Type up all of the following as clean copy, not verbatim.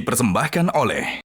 dipersembahkan oleh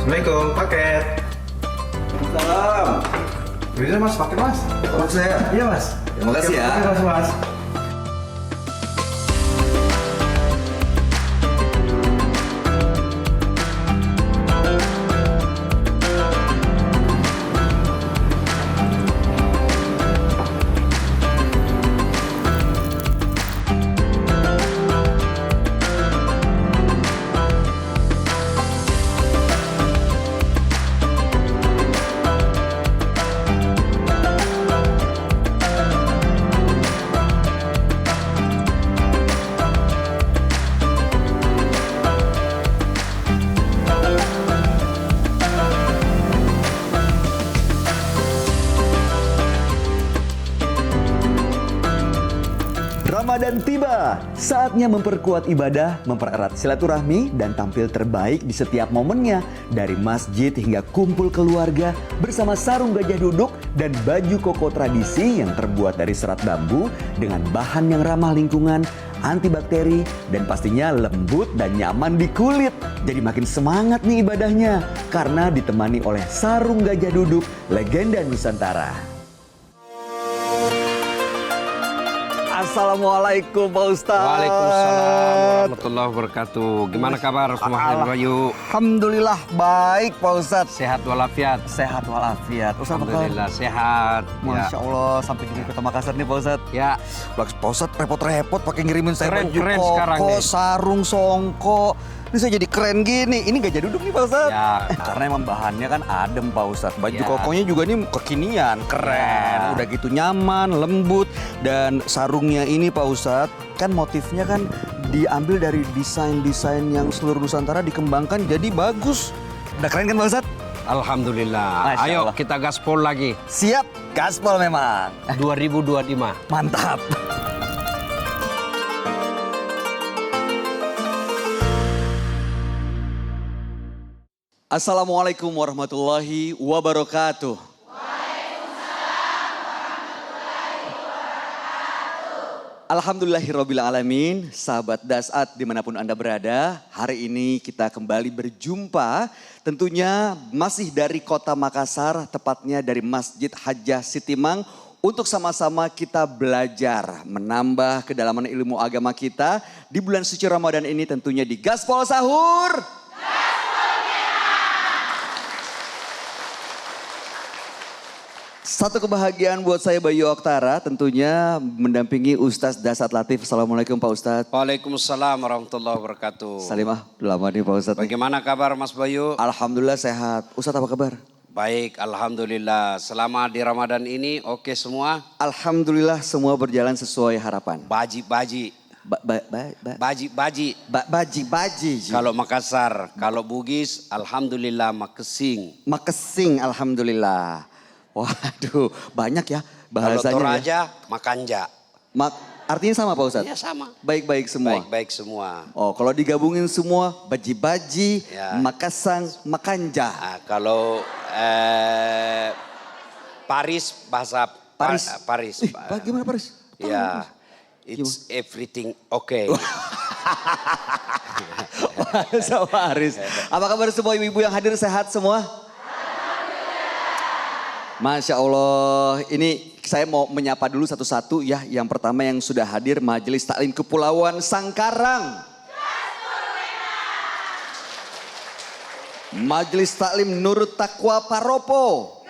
Assalamualaikum, paket. Salam. Bisa mas, paket mas. Untuk saya. Iya mas. Terima kasih ya. Terima kasih mas. Ramadan tiba, saatnya memperkuat ibadah, mempererat silaturahmi, dan tampil terbaik di setiap momennya. Dari masjid hingga kumpul keluarga bersama sarung gajah duduk dan baju koko tradisi yang terbuat dari serat bambu dengan bahan yang ramah lingkungan, antibakteri, dan pastinya lembut dan nyaman di kulit. Jadi makin semangat nih ibadahnya karena ditemani oleh sarung gajah duduk legenda Nusantara. Assalamualaikum Pak Ustadz. Waalaikumsalam warahmatullahi wabarakatuh. Gimana kabar semua Bayu? Alhamdulillah baik Pak Ustadz. Sehat walafiat. Sehat walafiat. Ustadz, Alhamdulillah sehat. Masya Allah sampai ke Kota Makassar nih Pak Ustadz. Ya. Pak Ustadz repot-repot pakai ngirimin saya baju Keren sekarang koko, nih. sarung, songko. Ini saya jadi keren gini. Ini gajah duduk nih Pak Ustadz. Ya. Karena emang bahannya kan adem Pak Ustadz. Baju Ya. kokonya juga nih kekinian, keren. Ya. Udah gitu nyaman, lembut. Dan sarungnya ini Pak Ustadz, kan motifnya kan diambil dari desain-desain yang seluruh Nusantara dikembangkan jadi bagus. Udah keren kan Pak Ustadz? Alhamdulillah. Masya Ayo Allah. kita gaspol lagi. Siap, gaspol memang. 2025. Mantap. Assalamualaikum warahmatullahi wabarakatuh. Alhamdulillahirabbil alamin, sahabat Dasat dimanapun Anda berada, hari ini kita kembali berjumpa tentunya masih dari Kota Makassar, tepatnya dari Masjid Hajjah Sitimang, untuk sama-sama kita belajar menambah kedalaman ilmu agama kita di bulan suci Ramadan ini, tentunya di Gaspol Sahur. Satu kebahagiaan buat saya Bayu Oktara, tentunya mendampingi Ustadz Dasat Latif. Assalamualaikum Pak Ustadz. Waalaikumsalam warahmatullahi wabarakatuh. Salimah, udah lama nih Pak Ustadz. Bagaimana kabar Mas Bayu? Alhamdulillah sehat. Ustadz apa kabar? Baik, alhamdulillah. Selama di Ramadan ini oke semua? Alhamdulillah semua berjalan sesuai harapan. Baji-baji. Baji-baji. Baji. Kalau Makassar, kalau Bugis, alhamdulillah makesing. Makesing, alhamdulillah. Waduh, banyak ya Kalau bahasanya. Toraja, makanja. Artinya sama Pak Ustadz? Ya sama. Baik-baik semua. Baik-baik semua. Oh, kalau digabungin semua, baji-baji, Ya. makasang, makanja. Nah, kalau Paris, bahasa Paris. Paris. Gimana Paris? Ya, it's everything okay. Bahasa Paris. Apa kabar semua ibu-ibu yang hadir, sehat semua? Masya Allah, ini saya mau menyapa dulu satu-satu ya. Yang pertama yang sudah hadir Majelis Taklim Kepulauan Sangkarang. Majelis Taklim Nurut Taqwa Paropo.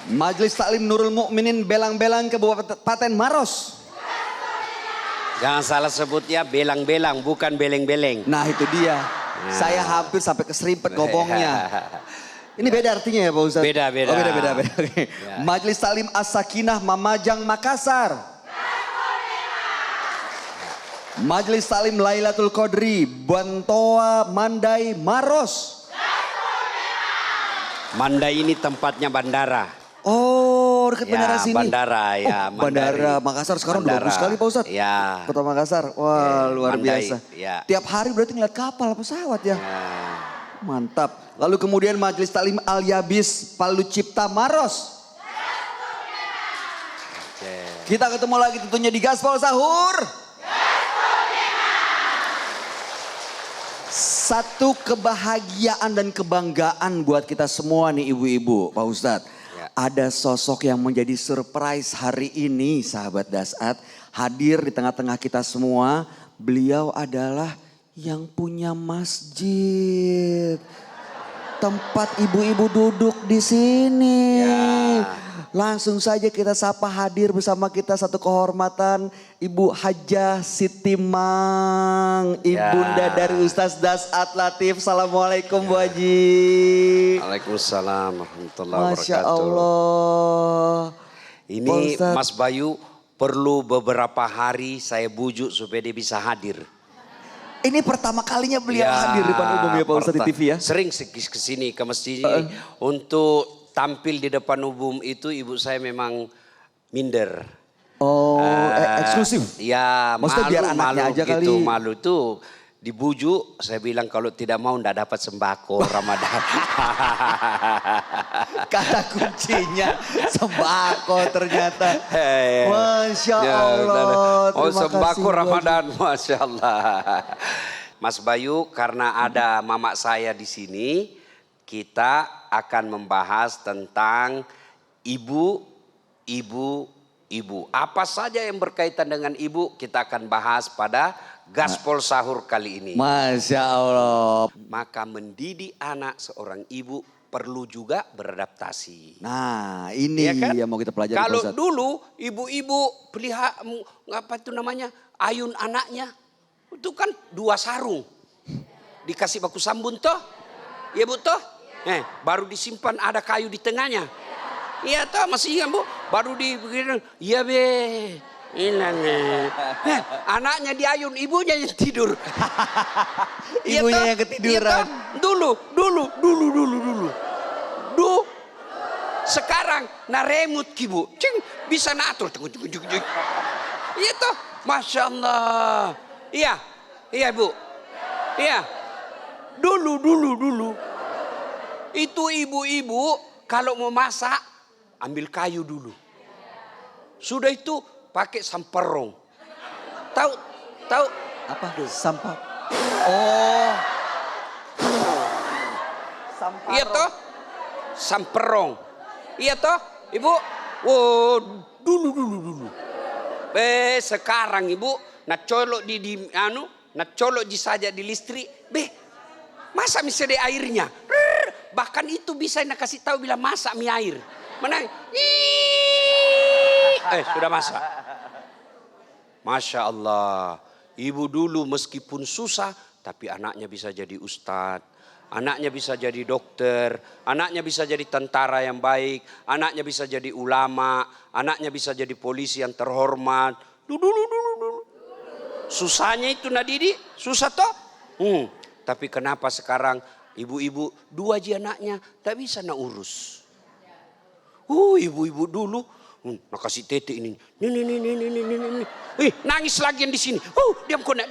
Majelis Taklim Nurul Mukminin Belang-Belang Kabupaten Maros. Jangan salah sebut ya, belang-belang bukan beleng-beleng. Nah itu dia, saya hampir sampai keserimpet ngomongnya. Ini beda artinya ya Pak Ustadz? Beda. Oh beda. Oke. Ya. Majelis Taklim As-Sakinah Mamajang Makassar. Majelis Taklim Lailatul Qadri Bantoa Mandai Maros. Mandai ini tempatnya bandara. Oh dekat bandara sini. Bandara ya. Oh, bandara Makassar sekarang udah bagus sekali Pak Ustadz. Ya. Kota Makassar, wah luar Mandai, biasa. ya. Tiap hari berarti ngeliat kapal, pesawat ya. Ya. Mantap. Lalu kemudian Majelis Taklim Al-Yabis Palu Cipta Maros. Kita ketemu lagi tentunya di Gaspol Sahur. Satu kebahagiaan dan kebanggaan buat kita semua nih ibu-ibu, Pak Ustadz. Ya. Ada sosok yang menjadi surprise hari ini, sahabat Dasat. Hadir di tengah-tengah kita semua. Beliau adalah yang punya masjid. Tempat ibu-ibu duduk di sini. Ya. Langsung saja kita sapa, hadir bersama kita satu kehormatan Ibu Hajah Siti Mang, ibunda dari Ustaz Dasat Latif. Assalamualaikum Bu Haji. Waalaikumsalam warahmatullahi Masya wabarakatuh. Allah. Ini Pak Ustadz. Mas Bayu perlu beberapa hari saya bujuk supaya dia bisa hadir. Ini pertama kalinya beliau hadir di depan umum ya Pak Ustadz di TV ya? Sering kesini ke masjid ini untuk tampil di depan umum itu ibu saya memang minder. Oh, eksklusif? Ya Maksudnya biar anaknya aja gitu, kali. malu tuh. Dibujuk, saya bilang kalau tidak mau ndak dapat sembako Ramadan. Kata kuncinya sembako ternyata. Masya Ya, Allah. oh Terima sembako kasih, Bu Haji. Ramadan, Masya Allah. Mas Bayu, karena ada mama saya di sini, kita akan membahas tentang ibu. Apa saja yang berkaitan dengan ibu kita akan bahas pada Gaspol Sahur kali ini. Masya Allah. Maka mendidik anak seorang ibu perlu juga beradaptasi. Nah ini Ya kan? yang mau kita pelajari Kalau Pak Ustadz. dulu ibu-ibu pelihara apa itu namanya ayun anaknya itu kan 2 sarung dikasih baku sambun toh, ya bu toh, baru disimpan ada kayu di tengahnya, iya toh masih ingat bu, baru di begini, iya be, ini, anaknya diayun, ibunya yang tidur, Ibunya yang ketiduran. Dulu. Sekarang na remote kibu, cing bisa natur, iya toh, masya Allah, iya bu, iya, dulu, itu ibu-ibu kalau mau masak ambil kayu dulu, sudah itu pakai samperong, tahu Apa? Sampah. Oh. Sampah. iya toh, samperong. Iya toh, ibu. Oh, dulu. Sekarang ibu nak colok nak colok saja di listrik. Masa bisa di airnya? Bahkan itu bisa nak kasih tahu bila masak mie air. Mana? Sudah masak. Masya Allah. Ibu dulu meskipun susah, tapi anaknya bisa jadi ustadz. Anaknya bisa jadi dokter, anaknya bisa jadi tentara yang baik, anaknya bisa jadi ulama, anaknya bisa jadi polisi yang terhormat. Dulu. Susahnya itu Nadidi, susah toh? Tapi kenapa sekarang ibu-ibu 2 aja anaknya tak bisa nak urus? Ibu-ibu dulu nak kasih tete ini. Nih. Nangis lagi yang di sini. Diam kona.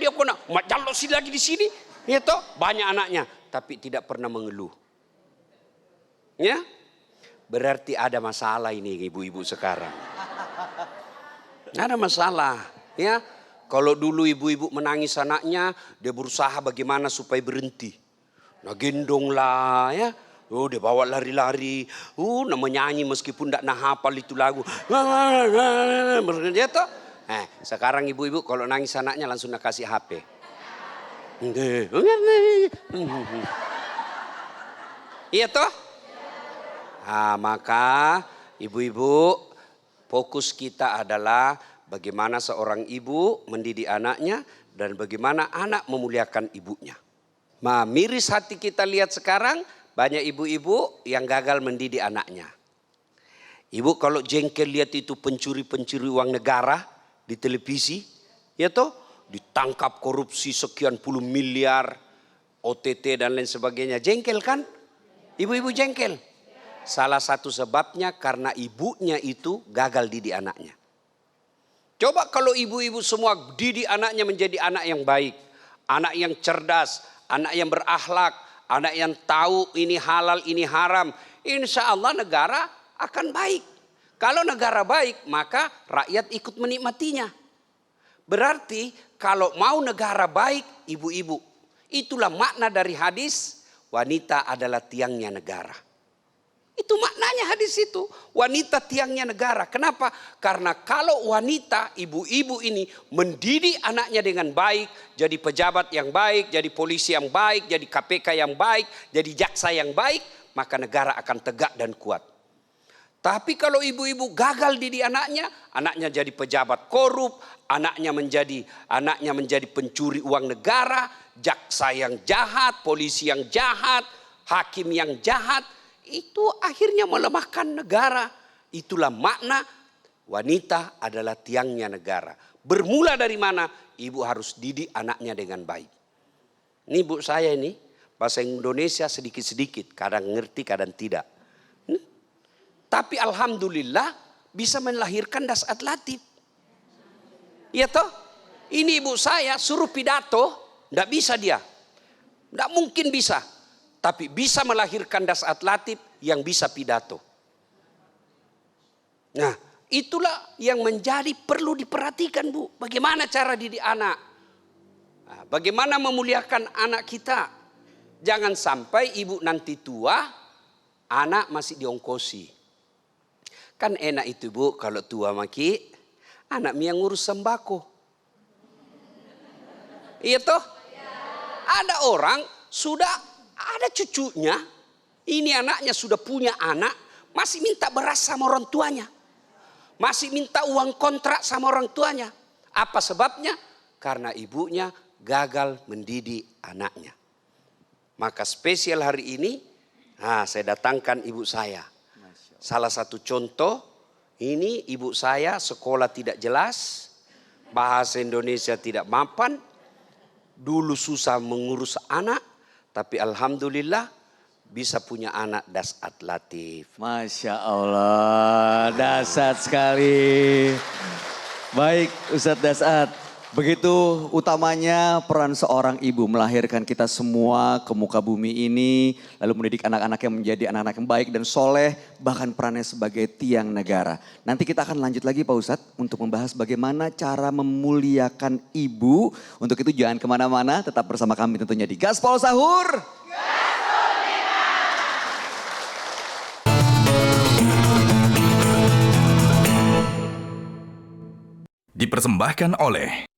Mak jalok sini lagi di sini. Ya toh, banyak anaknya tapi tidak pernah mengeluh. Ya? Berarti ada masalah ini ibu-ibu sekarang. Ada masalah, ya. Kalau dulu ibu-ibu menangis anaknya, dia berusaha bagaimana supaya berhenti. Nah gendong lah, ya. Dia bawa lari-lari. Nak menyanyi meskipun tidak hafal itu lagu. Ya toh? Sekarang ibu-ibu kalau nangis anaknya langsung nak kasih HP. Iya toh? Maka ibu-ibu fokus kita adalah bagaimana seorang ibu mendidik anaknya dan bagaimana anak memuliakan ibunya. Miris hati kita lihat sekarang banyak ibu-ibu yang gagal mendidik anaknya. Ibu kalau jengkel lihat itu pencuri-pencuri uang negara di televisi, ya toh? Ditangkap korupsi sekian puluh miliar, OTT dan lain sebagainya. Jengkel kan? Ibu-ibu jengkel. Salah satu sebabnya karena ibunya itu gagal didik anaknya. Coba kalau ibu-ibu semua didik anaknya menjadi anak yang baik, anak yang cerdas, anak yang berakhlak, anak yang tahu ini halal, ini haram, insya Allah negara akan baik. Kalau negara baik, maka rakyat ikut menikmatinya. Berarti kalau mau negara baik, ibu-ibu, itulah makna dari hadis, wanita adalah tiangnya negara. Itu maknanya hadis itu. Wanita tiangnya negara. Kenapa? Karena kalau wanita, ibu-ibu ini mendidik anaknya dengan baik, jadi pejabat yang baik, jadi polisi yang baik, jadi KPK yang baik, jadi jaksa yang baik, maka negara akan tegak dan kuat. Tapi kalau ibu-ibu gagal didik anaknya, anaknya jadi pejabat korup, anaknya menjadi pencuri uang negara, jaksa yang jahat, polisi yang jahat, hakim yang jahat, itu akhirnya melemahkan negara. Itulah makna wanita adalah tiangnya negara. Bermula dari mana? Ibu harus didik anaknya dengan baik. Ini ibu saya ini bahasa Indonesia sedikit-sedikit, kadang ngerti kadang tidak. Tapi alhamdulillah bisa melahirkan Dasat Latif. Iya toh? Ini ibu saya suruh pidato, tidak bisa dia. Tidak mungkin bisa. Tapi bisa melahirkan Dasat Latif yang bisa pidato. Nah, itulah yang menjadi perlu diperhatikan, Bu. Bagaimana cara didik anak? Nah, bagaimana memuliakan anak kita? Jangan sampai ibu nanti tua, anak masih diongkosi. Kan enak itu, Bu, kalau tua maki, anak yang ngurus sembako. Iya toh? Ada orang sudah ada cucunya, ini anaknya sudah punya anak, masih minta beras sama orang tuanya. Masih minta uang kontrak sama orang tuanya. Apa sebabnya? Karena ibunya gagal mendidik anaknya. Maka spesial hari ini, saya datangkan ibu saya. Salah satu contoh, ini ibu saya sekolah tidak jelas, bahasa Indonesia tidak mapan, dulu susah mengurus anak, tapi alhamdulillah bisa punya anak Dasat Latif. Masya Allah, dahsyat sekali. Baik Ustadz Dasat, begitu utamanya peran seorang ibu melahirkan kita semua ke muka bumi ini, lalu mendidik anak-anak yang menjadi anak-anak yang baik dan soleh, bahkan perannya sebagai tiang negara. Nanti kita akan lanjut lagi Pak Ustadz untuk membahas bagaimana cara memuliakan ibu. Untuk itu jangan kemana-mana, tetap bersama kami tentunya di Gaspol Sahur. Dipersembahkan oleh